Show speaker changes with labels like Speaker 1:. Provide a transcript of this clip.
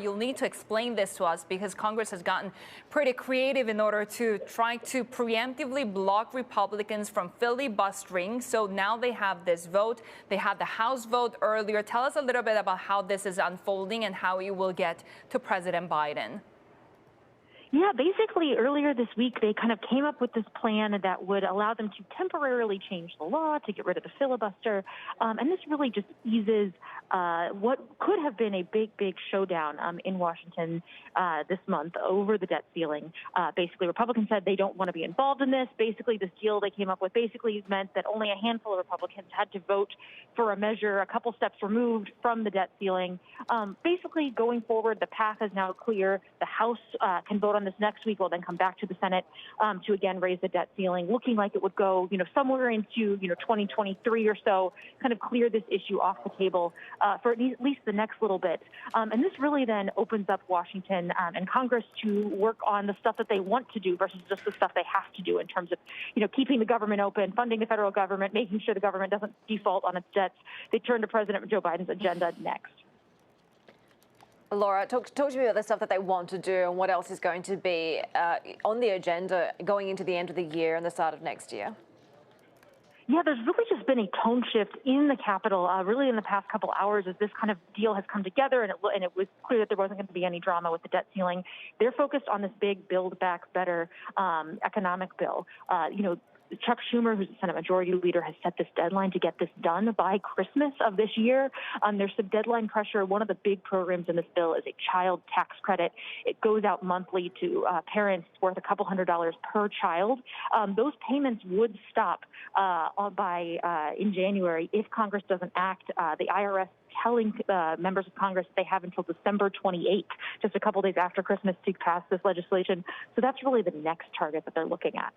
Speaker 1: You'll need to explain this to us because Congress has gotten pretty creative in order to try to preemptively block Republicans from filibustering. So now they have this vote. They had the House vote earlier. Tell us a little bit about how this is unfolding and how it will get to President Biden.
Speaker 2: Yeah, basically earlier this week, they kind of came up with this plan that would allow them to temporarily change the law to get rid of the filibuster. And this really just eases what could have been a big showdown in Washington this month over the debt ceiling. Basically, Republicans said they don't want to be involved in this. Basically, this deal they came up with basically meant that only a handful of Republicans had to vote for a measure a couple steps removed from the debt ceiling. Basically, going forward, the path is now clear. The House can vote on this next week. Will then come back to the Senate to again raise the debt ceiling, looking like it would go, somewhere into 2023 or so, kind of clear this issue off the table for at least the next little bit. And this really then opens up Washington and Congress to work on the stuff that they want to do versus just the stuff they have to do in terms of, keeping the government open, funding the federal government, making sure the government doesn't default on its debts. They turn to President Joe Biden's agenda next.
Speaker 3: Laura, talk to me about the stuff that they want to do and what else is going to be on the agenda going into the end of the year and the start of next year.
Speaker 2: Yeah, there's really just been a tone shift in the Capitol, really in the past couple hours as this kind of deal has come together, and it was clear that there wasn't going to be any drama with the debt ceiling. They're focused on this big Build Back Better economic bill. Chuck Schumer, who's the Senate Majority Leader, has set this deadline to get this done by Christmas of this year. There's some deadline pressure. One of the big programs in this bill is a child tax credit. It goes out monthly to parents worth a couple $100s per child. Those payments would stop in January if Congress doesn't act. The IRS telling members of Congress they have until December 28th, just a couple days after Christmas, to pass this legislation. So that's really the next target that they're looking at.